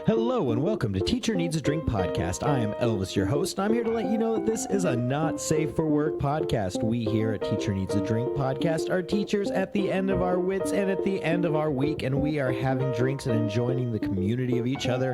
Hello and welcome to Teacher Needs a Drink podcast. I am Elvis, your host, and I'm here to let you know that this is a not safe for work podcast. We here at Teacher Needs a Drink podcast are teachers at the end of our wits and at the end of our week, and we are having drinks and enjoying the community of each other.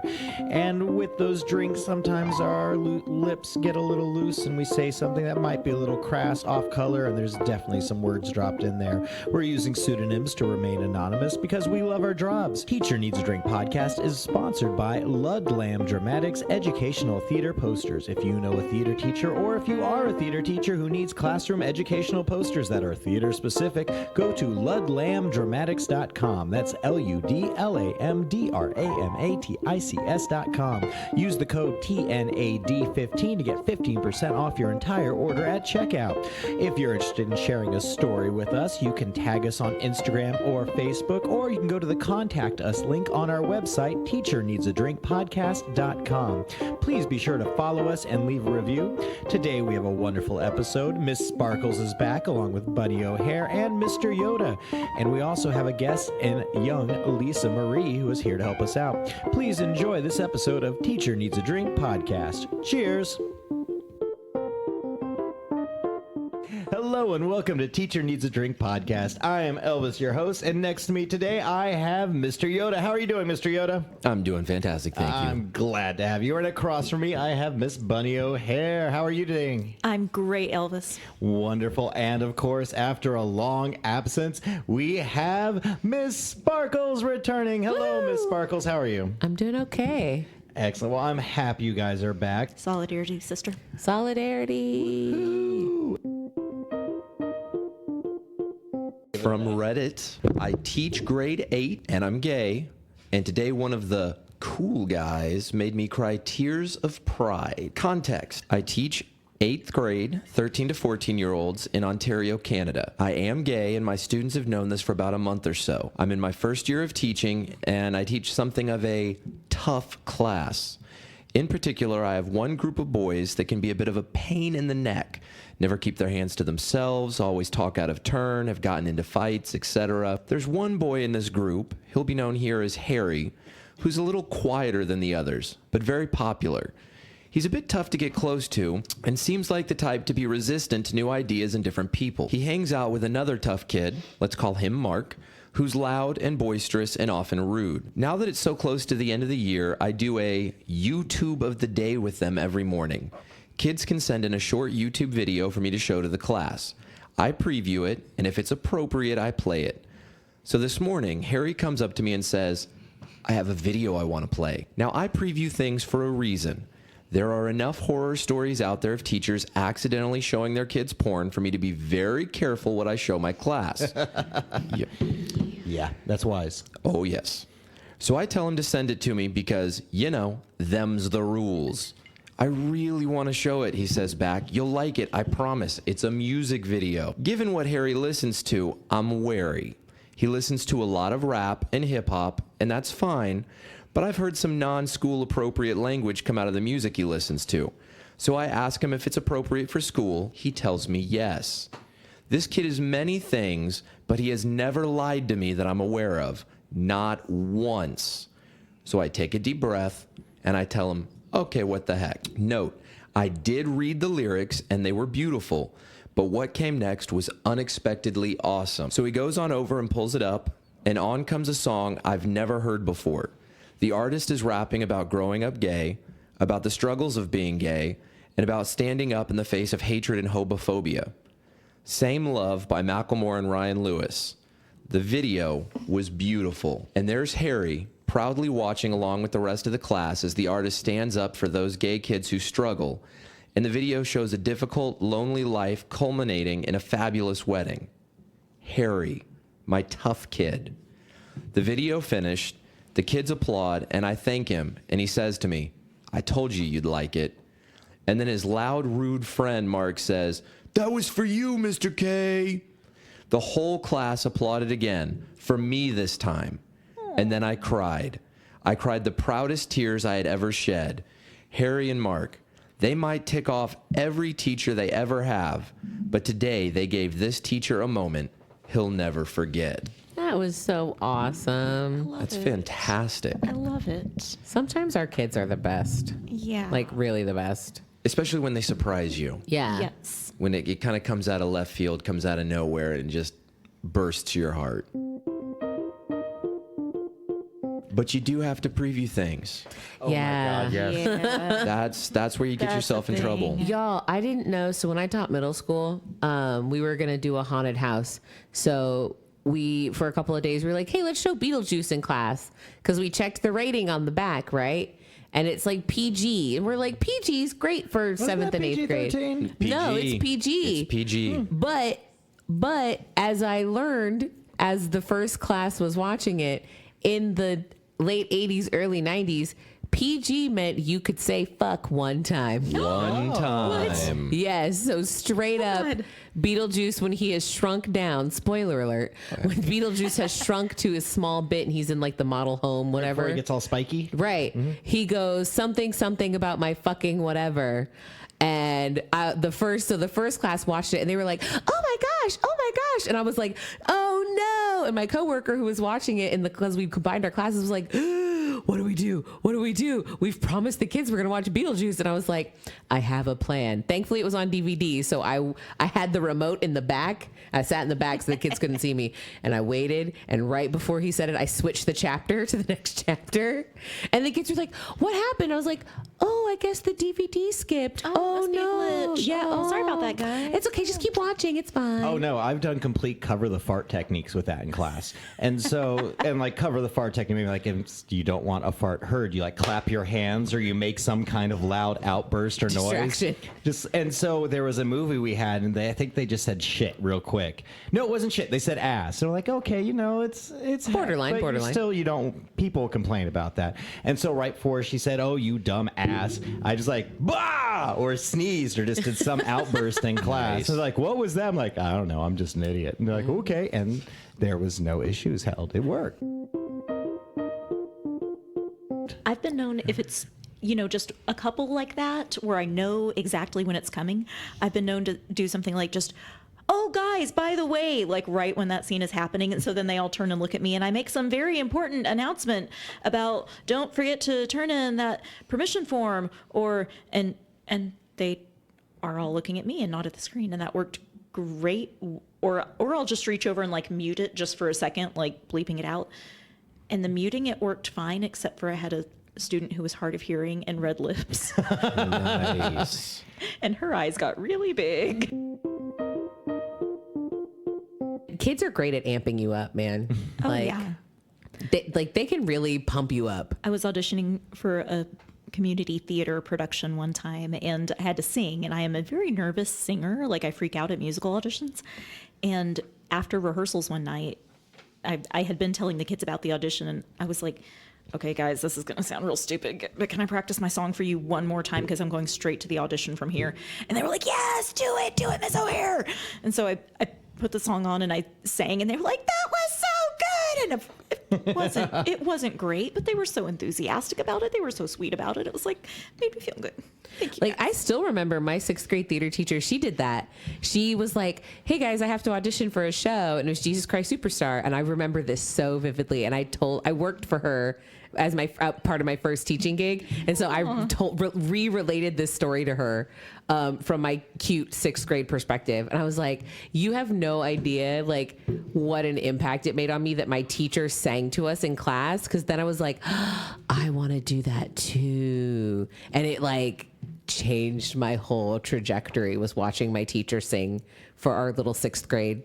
And with those drinks, sometimes our lips get a little loose and we say something that might be a little crass, off color, and there's definitely some words dropped in there. We're using pseudonyms to remain anonymous because we love our jobs. Teacher Needs a Drink podcast is sponsored by Ludlam Dramatics Educational Theater Posters. If you know a theater teacher or if you are a theater teacher who needs classroom educational posters that are theater specific, go to ludlamdramatics.com. That's LUDLAMDRAMATICS.com. Use the code TNAD15 to get 15% off your entire order at checkout. If you're interested in sharing a story with us, you can tag us on Instagram or Facebook, or you can go to the Contact Us link on our website, teacherneedsadrinkpodcast.com. Please be sure to follow us and leave a review. Today we have a wonderful episode. Miss Sparkles is back along with Bunny O'Hare and Mr. Yoda. And we also have a guest in young Lisa Marie who is here to help us out. Please enjoy this episode of Teacher Needs a Drink podcast. Cheers! Hello and welcome to Teacher Needs a Drink podcast. I am Elvis, your host, and next to me today I have Mr. Yoda. How are you doing, Mr. Yoda? I'm doing fantastic, thank you. I'm glad to have you. And across from me I have Miss Bunny O'Hare. How are you doing? I'm great, Elvis. Wonderful. And of course, after a long absence, we have Miss Sparkles returning. Hello, Miss Sparkles. How are you? I'm doing okay. Excellent. Well, I'm happy you guys are back. Solidarity, sister. Solidarity. Woo-hoo. From Reddit, I teach grade 8 and I'm gay, and today one of the cool guys made me cry tears of pride. Context: I teach 8th grade, 13 to 14-year-olds in Ontario, Canada. I am gay, and my students have known this for about a month or so. I'm in my first year of teaching, and I teach something of a tough class. In particular, I have one group of boys that can be a bit of a pain in the neck. Never keep their hands to themselves, always talk out of turn, have gotten into fights, etc. There's one boy in this group, he'll be known here as Harry, who's a little quieter than the others, but very popular. He's a bit tough to get close to and seems like the type to be resistant to new ideas and different people. He hangs out with another tough kid, let's call him Mark, who's loud and boisterous and often rude. Now that it's so close to the end of the year, I do a YouTube of the day with them every morning. Kids can send in a short YouTube video for me to show to the class. I preview it, and if it's appropriate, I play it. So this morning, Harry comes up to me and says, I have a video I want to play. Now, I preview things for a reason. There are enough horror stories out there of teachers accidentally showing their kids porn for me to be very careful what I show my class. Yep. Yeah, that's wise. Oh, yes. So I tell him to send it to me because, you know, them's the rules. I really want to show it, he says back. You'll like it, I promise. It's a music video. Given what Harry listens to, I'm wary. He listens to a lot of rap and hip-hop, and that's fine, but I've heard some non-school appropriate language come out of the music he listens to. So I ask him if it's appropriate for school. He tells me yes. This kid is many things, but he has never lied to me that I'm aware of. Not once. So I take a deep breath, and I tell him, okay, what the heck? Note, I did read the lyrics, and they were beautiful, but what came next was unexpectedly awesome. So he goes on over and pulls it up, and on comes a song I've never heard before. The artist is rapping about growing up gay, about the struggles of being gay, and about standing up in the face of hatred and homophobia. Same Love by Macklemore and Ryan Lewis. The video was beautiful. And there's Harry, proudly watching along with the rest of the class as the artist stands up for those gay kids who struggle, and the video shows a difficult, lonely life culminating in a fabulous wedding. Harry, my tough kid. The video finished, the kids applaud, and I thank him, and he says to me, I told you you'd like it. And then his loud, rude friend, Mark, says, that was for you, Mr. K. The whole class applauded again, for me this time. And then I cried. I cried the proudest tears I had ever shed. Harry and Mark, they might tick off every teacher they ever have, but today they gave this teacher a moment he'll never forget. That was so awesome. That's fantastic. I love it. Sometimes our kids are the best. Yeah. Like, really the best. Especially when they surprise you. Yeah. Yes. When it kind of comes out of left field, comes out of nowhere, and just bursts your heart. But you do have to preview things. Yeah. Yeah. That's where you get That's yourself the in trouble. thing. Y'all, I didn't know. So when I taught middle school, we were going to do a haunted house. So for a couple of days, we were like, hey, let's show Beetlejuice in class. Because we checked the rating on the back, right? And it's like PG. And we're like, PG's great for 7th and 8th grade. PG. No, it's PG. It's PG. But as I learned, as the first class was watching it, in the late 80s, early 90s, PG meant you could say fuck one time. One time. Yes, so straight up, God. Beetlejuice, when he has shrunk down, spoiler alert, when Beetlejuice has shrunk to a small bit and he's in like the model home, whatever. Before he gets all spiky. Right. He goes something about my fucking whatever. And the first class watched it and they were like, oh my gosh. And I was like, oh no. And my coworker who was watching it because we combined our classes was like, what do we do? We've promised the kids we're going to watch Beetlejuice. And I was like, I have a plan. Thankfully it was on DVD. So I had the remote in the back. I sat in the back so the kids couldn't see me. And I waited. And right before he said it, I switched the chapter to the next chapter. And the kids were like, what happened? I was like, oh, I guess the DVD skipped. Oh must be a no. glitch. Yeah. Oh, sorry about that, guys. It's okay. Just keep watching. It's fine. Oh no, I've done complete cover the fart techniques with that in class. And so, and like cover the fart technique, maybe like if you don't want a fart heard, you like clap your hands or you make some kind of loud outburst or Distraction. noise. And so there was a movie we had and I think they just said shit real quick. No, it wasn't shit. They said ass. So we're like, okay, it's Borderline, but borderline. Still, people complain about that. And so right before she said, oh, you dumb ass, I just like, bah, or sneezed or just did some outburst in class. Nice. So like, what was that? I'm like, I don't know. I'm just an idiot. And they're like, okay. And there was no issues held. It worked. I've been known if it's, just a couple like that where I know exactly when it's coming. I've been known to do something like just, oh, guys, by the way, like right when that scene is happening. And so then they all turn and look at me and I make some very important announcement about don't forget to turn in that permission form and they are all looking at me and not at the screen. And that worked great. Or I'll just reach over and like mute it just for a second, like bleeping it out. And the muting it worked fine, except for I had a student who was hard of hearing and red lips. Nice. And her eyes got really big. Kids are great at amping you up, man. Oh, yeah. They can really pump you up. I was auditioning for a community theater production one time and I had to sing, and I am a very nervous singer. Like I freak out at musical auditions. And after rehearsals one night, I had been telling the kids about the audition and I was like, okay, guys, this is going to sound real stupid, but can I practice my song for you one more time? Because I'm going straight to the audition from here. And they were like, yes, do it, Miss O'Hare. And so I put the song on and I sang and they were like, that was so good. And it wasn't great, but they were so enthusiastic about it. They were so sweet about it. It was like, made me feel good. Thank you. Like, I still remember my 6th grade theater teacher. She did that. She was like, hey guys, I have to audition for a show. And it was Jesus Christ Superstar. And I remember this so vividly. And I worked for her as my part of my first teaching gig. And so I related this story to her from my cute 6th grade perspective. And I was like, you have no idea like what an impact it made on me that my teacher sang to us in class. Cause then I was like, I want to do that too. And it like changed my whole trajectory, was watching my teacher sing for our little 6th grade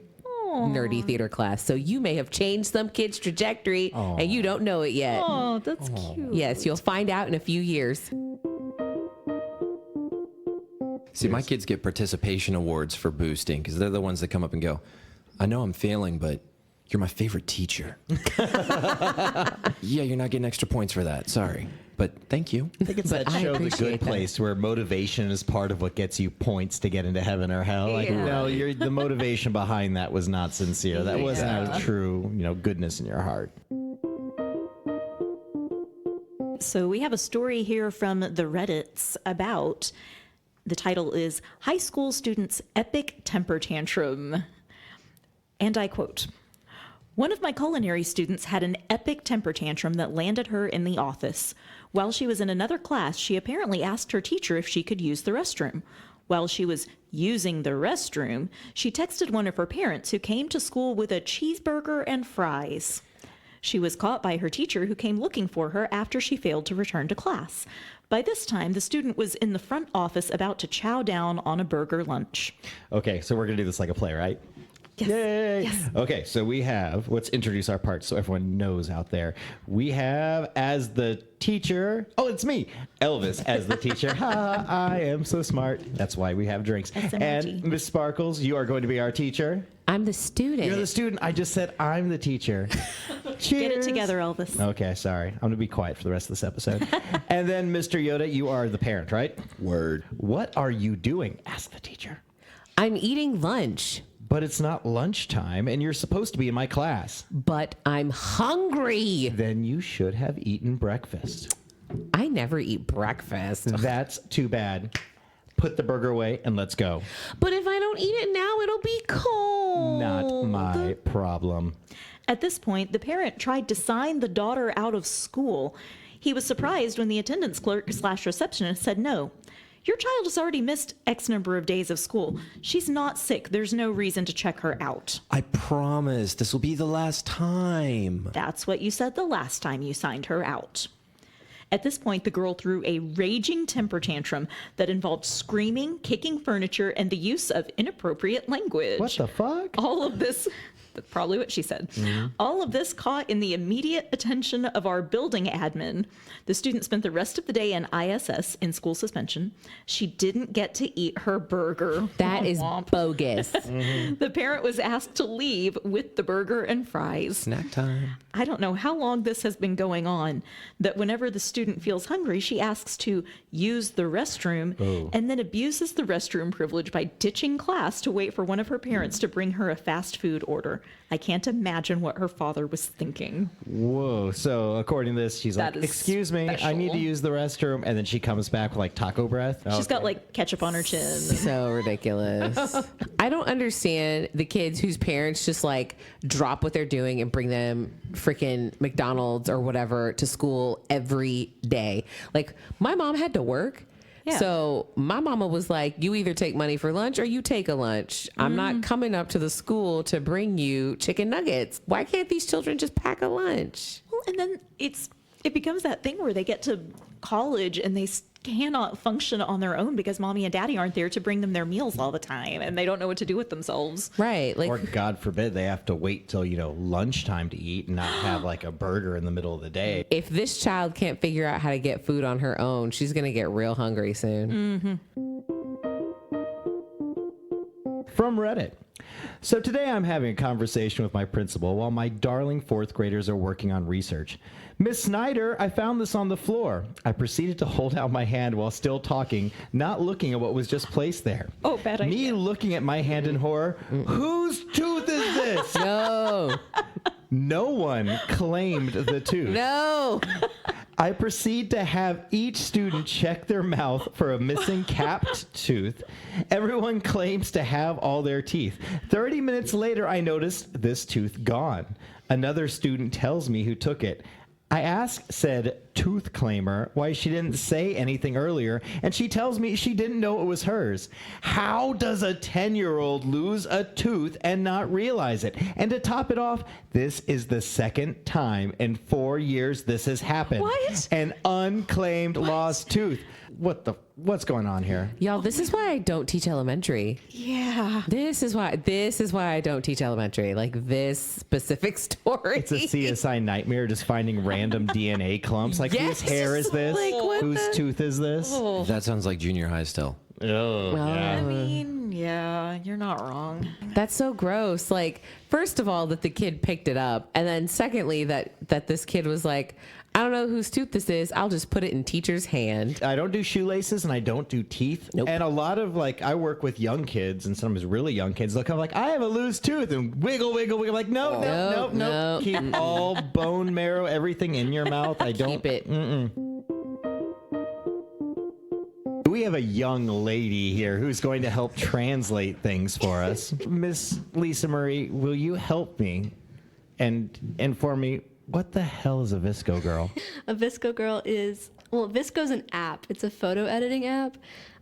nerdy theater class. So you may have changed some kid's trajectory and you don't know it yet. Oh, that's cute. Yes, you'll find out in a few years. See, my kids get participation awards for boosting because they're the ones that come up and go, I know I'm failing, but you're my favorite teacher. Yeah, you're not getting extra points for that. Sorry. But thank you. I think it's that I show, The appreciate Good that. Place, where motivation is part of what gets you points to get into heaven or hell. Like, no, the motivation behind that was not sincere. That wasn't out of true, goodness in your heart. So we have a story here from the Reddits about, the title is High School Students' Epic Temper Tantrum. And I quote, One of my culinary students had an epic temper tantrum that landed her in the office. While she was in another class, she apparently asked her teacher if she could use the restroom. While she was using the restroom, she texted one of her parents who came to school with a cheeseburger and fries. She was caught by her teacher, who came looking for her after she failed to return to class. By this time, the student was in the front office about to chow down on a burger lunch. Okay, so we're going to do this like a play, right? Yes. Yay! Yes. Okay, so we have, let's introduce our parts so everyone knows out there. We have as the teacher, oh, it's me, Elvis as the teacher. Ha, I am so smart. That's why we have drinks. SMRG. And Miss Sparkles, you are going to be our teacher. I'm the student. You're the student. I just said I'm the teacher. Cheers. Get it together, Elvis. Okay, sorry. I'm going to be quiet for the rest of this episode. And then, Mr. Yoda, you are the parent, right? Word. What are you doing as the teacher? I'm eating lunch, But it's not lunchtime, and you're supposed to be in my class. but I'm hungry. Then you should have eaten breakfast. I never eat breakfast. That's too bad. Put the burger away and let's go. But if I don't eat it now, it'll be cold. Not my problem. At this point, the parent tried to sign the daughter out of school. He was surprised when the attendance clerk/receptionist said no. Your child has already missed X number of days of school. She's not sick. There's no reason to check her out. I promise this will be the last time. That's what you said the last time you signed her out. At this point, the girl threw a raging temper tantrum that involved screaming, kicking furniture, and the use of inappropriate language. What the fuck? All of this, that's probably what she said. All of this caught in the immediate attention of our building admin. The student spent the rest of the day in ISS, in school suspension. She didn't get to eat her burger. That is Womp. bogus. The parent was asked to leave with the burger and fries. Snack time. I don't know how long this has been going on, that whenever the student feels hungry, she asks to use the restroom and then abuses the restroom privilege by ditching class to wait for one of her parents to bring her a fast food order. I can't imagine what her father was thinking. Whoa. So according to this, she's That like, is excuse me, I need to special. use the restroom. And then she comes back with like taco breath. She's got like ketchup on her chin. So ridiculous. I don't understand the kids whose parents just like drop what they're doing and bring them freaking McDonald's or whatever to school every day. Like my mom had to work. Yeah. So my mama was like, you either take money for lunch or you take a lunch. I'm not coming up to the school to bring you chicken nuggets. Why can't these children just pack a lunch? Well, and then it becomes that thing where they get to college and they cannot function on their own because mommy and daddy aren't there to bring them their meals all the time, and they don't know what to do with themselves. Right. Like, Or God forbid they have to wait till, lunchtime to eat and not have like a burger in the middle of the day. if this child can't figure out how to get food on her own, she's going to get real hungry soon. From Reddit. So today I'm having a conversation with my principal while my darling fourth graders are working on research. Miss Snyder, I found this on the floor. I proceeded to hold out my hand while still talking, not looking at what was just placed there. Oh, bad idea. Me looking at my hand in horror. Whose tooth is this? No. No one claimed the tooth. No. I proceed to have each student check their mouth for a missing capped tooth. Everyone claims to have all their teeth. 30 minutes later, I noticed this tooth gone. Another student tells me who took it. I ask said tooth claimer why she didn't say anything earlier, and she tells me she didn't know it was hers. How does a 10-year-old lose a tooth and not realize it? And to top it off, this is the second time in 4 years this has happened. What? An unclaimed lost tooth. What's going on here? Y'all, this is why I don't teach elementary. Yeah. This is why I don't teach elementary. Like this specific story. It's a CSI nightmare just finding random DNA clumps. Like, Yes. whose hair is this? Like, what Whose the- tooth is this? That sounds like junior high still. Oh, I mean, yeah, you're not wrong. That's so gross. Like, first of all, that the kid picked it up, and then secondly, that this kid was like, I don't know whose tooth this is. I'll just put it in teacher's hand. I don't do shoelaces and I don't do teeth. Nope. And a lot of I work with young kids and sometimes really young kids. They'll come like, I have a loose tooth and wiggle, wiggle, wiggle. Like, no. No. Keep all bone marrow, everything in your mouth. I don't. Keep it. We have a young lady here who's going to help translate things for us. Miss Lisa Marie, will you help me? and inform me, what the hell is a Vsco Girl? A Vsco Girl is, well, Vsco's an app. It's a photo editing app.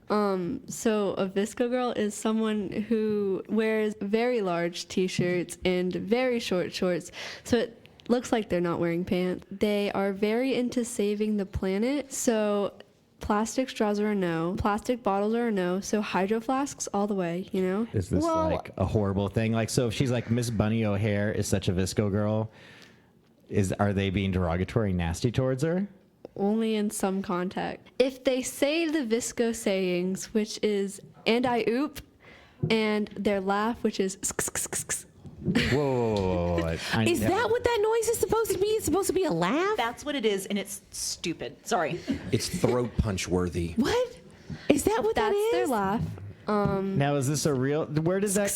So a Vsco Girl is someone who wears very large t-shirts and very short shorts. So it looks like they're not wearing pants. They are very into saving the planet. So plastic straws are a no. Plastic bottles are a no. So hydro flasks all the way, you know? Is this like a horrible thing? Like, so if she's like, Miss Bunny O'Hare is such a Vsco Girl, are they being derogatory, nasty towards her? Only in some context. If they say the Vsco sayings, which is, and I oop, and their laugh, which is, Whoa. Is that what that noise is supposed to be? It's supposed to be a laugh? That's what it is, and it's stupid. Sorry. It's throat punch worthy. What? Is that what that that's is? their laugh. Now, is this a real, where does that,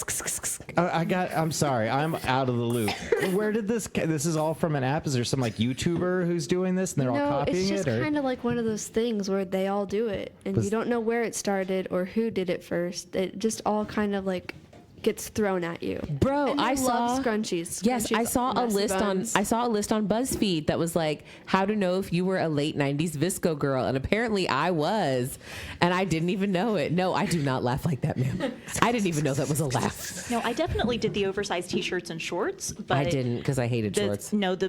I'm sorry, I'm out of the loop. Where did this is all from an app? Is there some like YouTuber who's doing this and they're all No, copying it's just it? Or? kind of like one of those things where they all do it, and you don't know where it started or who did it first. It just all kind of like gets thrown at you. Bro, And I they saw love scrunchies. Yes, Scrunchies, I saw a messy list buns. on BuzzFeed that was like how to know if you were a late 90s Vsco girl, and apparently I was, and I didn't even know it. No, I do not laugh like that, ma'am. I didn't even know that was a laugh. No, I definitely did the oversized t-shirts and shorts, but I didn't because I hated shorts. No, the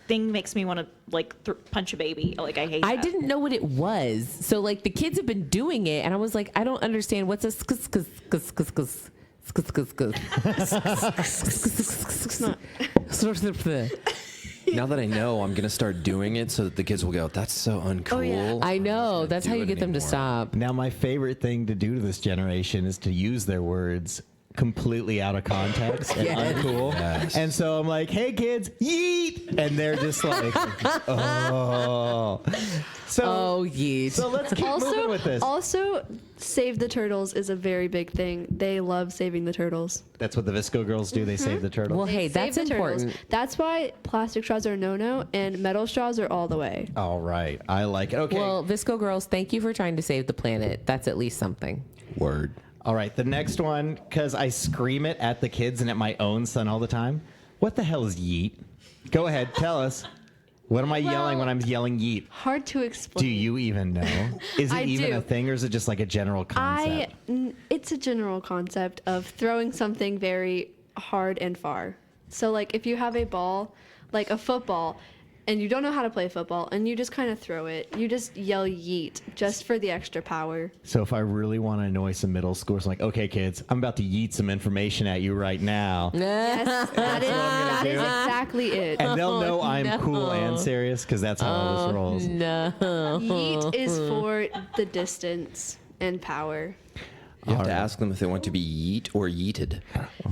thing makes me want to like punch a baby. Like I hate. I that. didn't know what it was. So like the kids have been doing it, and I was like, I don't understand what's a Now that I know, I'm gonna start doing it so that the kids will go, "That's so uncool." yeah. I I'm know. not gonna That's do how you it get them to anymore." stop. Now, my favorite thing to do to this generation is to use their words completely out of context and uncool. Yes. And so I'm like, hey kids, yeet! And they're just like, oh. So, Oh, yeet. so let's keep moving with this. Also, save the turtles is a very big thing. They love saving the turtles. That's what the Vsco Girls do. They save the turtle. Well, hey, Save that's the turtles. important. That's why plastic straws are no-no and metal straws are all the way. All right. I like it. Okay. Well, Vsco Girls, thank you for trying to save the planet. That's at least something. Word. All right. The next one, because I scream it at the kids and at my own son all the time. What the hell is yeet? Go ahead. Tell us. What am I yelling when I'm yelling yeet? Hard to explain. Do you even know? Is it I even do. a thing, or is it just like a general concept? It's a general concept of throwing something very hard and far. So like if you have a ball, like a football, and you don't know how to play football, and you just kind of throw it, you just yell yeet just for the extra power. So if I really want to annoy some middle schoolers, I'm like, okay, kids, I'm about to yeet some information at you right now. Yes, that is do. exactly it. And they'll know I'm cool and serious because that's how all this rolls. No. Yeet is for the distance and power. You have to ask them if they want to be yeet or yeeted.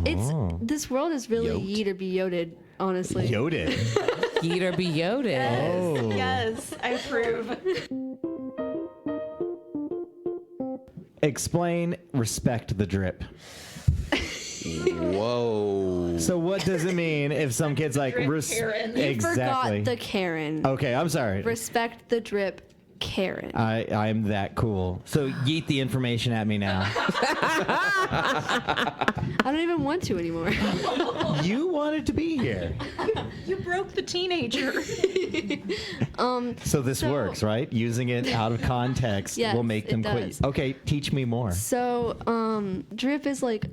It's this world is really Yote. yeet or be yoted, honestly. Yoda. Yeet or be Yoda. Oh. Yes, I approve. Explain, respect the drip. Whoa. So what does it mean if some kid's like, Karen. You exactly. Forgot the Karen. Okay, I'm sorry. Respect the drip, Karen. I'm that cool. So yeet the information at me now. I don't even want to anymore. You wanted to be here. You broke the teenager. So this So- works, right? Using it out of context Yes, will make them it quit. does. Okay, teach me more. So, drip is like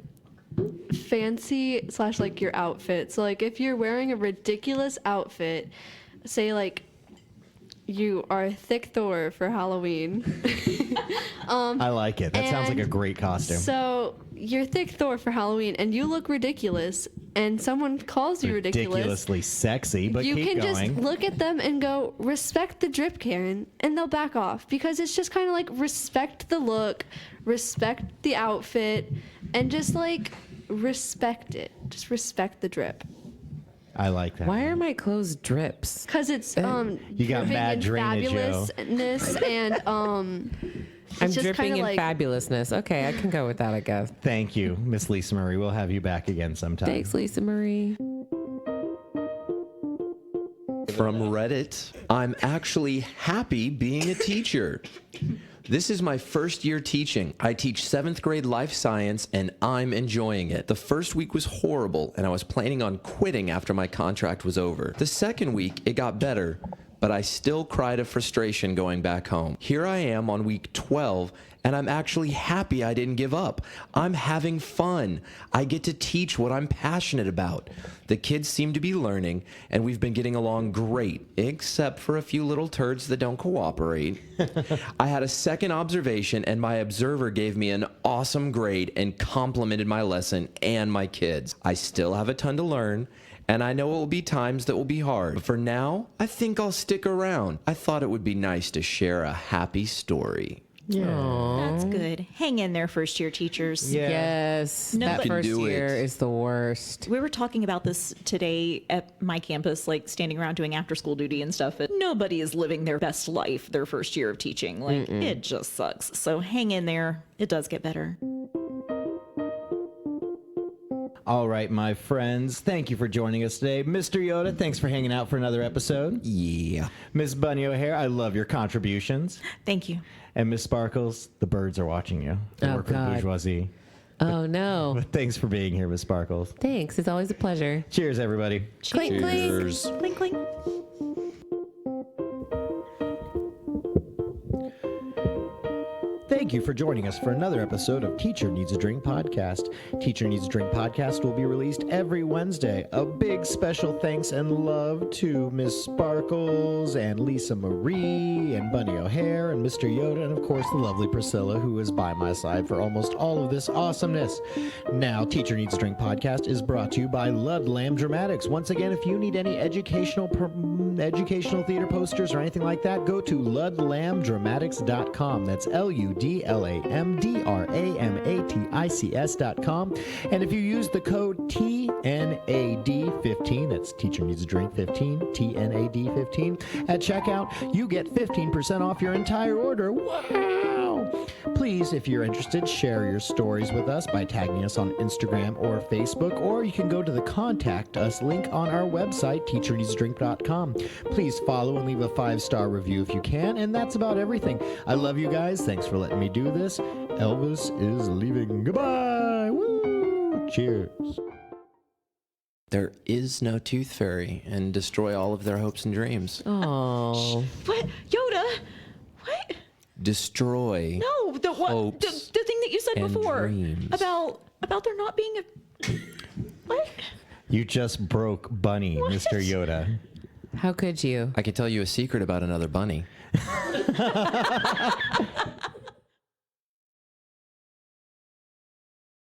fancy / like your outfit. So like if you're wearing a ridiculous outfit, say like you are Thick Thor for Halloween. I like it. That sounds like a and great costume. So you're Thick Thor for Halloween and you look ridiculous and someone calls you ridiculous. Ridiculously sexy, but You keep can going. just look at them and go, respect the drip, Karen, and they'll back off because it's just kind of like respect the look, respect the outfit, and just like respect it. Just respect the drip. I like that. Why are my clothes drips? Because it's You got dripping mad in drainage, yo. fabulousness and I'm just dripping kinda in like- fabulousness. Okay, I can go with that, I guess. Thank you, Miss Lisa Marie. We'll have you back again sometime. Thanks, Lisa Marie. From Reddit, I'm actually happy being a teacher. This is my first year teaching. I teach 7th grade life science, and I'm enjoying it. The first week was horrible, and I was planning on quitting after my contract was over. The second week, it got better, but I still cried of frustration going back home. Here I am on week 12, and I'm actually happy I didn't give up. I'm having fun. I get to teach what I'm passionate about. The kids seem to be learning, and we've been getting along great, except for a few little turds that don't cooperate. I had a second observation, and my observer gave me an awesome grade and complimented my lesson and my kids. I still have a ton to learn, and I know it will be times that will be hard. But for now, I think I'll stick around. I thought it would be nice to share a happy story. That's good. Hang in there, first year teachers. Yeah. Yes, No, that but- first You can do year it. is the worst. We were talking about this today at my campus, like standing around doing after school duty and stuff. And nobody is living their best life their first year of teaching. Like, it just sucks. So hang in there. It does get better. All right, my friends, thank you for joining us today. Mr. Yoda, thanks for hanging out for another episode. Yeah. Miss Bunny O'Hare, I love your contributions. Thank you. And Miss Sparkles, the birds are watching you. They Oh, work for the God. bourgeoisie. Oh, no. But thanks for being here, Miss Sparkles. Thanks. It's always a pleasure. Cheers, everybody. Clink, clink. Cheers. Clink, clink. Thank you for joining us for another episode of Teacher Needs a Drink Podcast. Teacher Needs a Drink Podcast will be released every Wednesday. A big special thanks and love to Miss Sparkles and Lisa Marie and Bunny O'Hare and Mr. Yoda and, of course, the lovely Priscilla, who is by my side for almost all of this awesomeness. Now, Teacher Needs a Drink Podcast is brought to you by Ludlam Dramatics. Once again, if you need any educational theater posters or anything like that, go to ludlamdramatics.com. That's LUDLAMDRAMATICS.com. And if you use the code TNAD15, that's Teacher Needs a Drink 15, TNAD15, at checkout, you get 15% off your entire order. Wow! Please, if you're interested, share your stories with us by tagging us on Instagram or Facebook, or you can go to the Contact Us link on our website, teacherneedsdrink.com. Please follow and leave a 5-star review if you can, and that's about everything. I love you guys. Thanks for letting me do this. Elvis is leaving. Goodbye. Woo! Cheers. There is no tooth fairy, and destroy all of their hopes and dreams. Oh. What? Yoda? What? Destroy. No, the what? Hopes The thing that you said and before dreams. about there not being a what? You just broke Bunny, Mr. Yoda. How could you? I can tell you a secret about another bunny.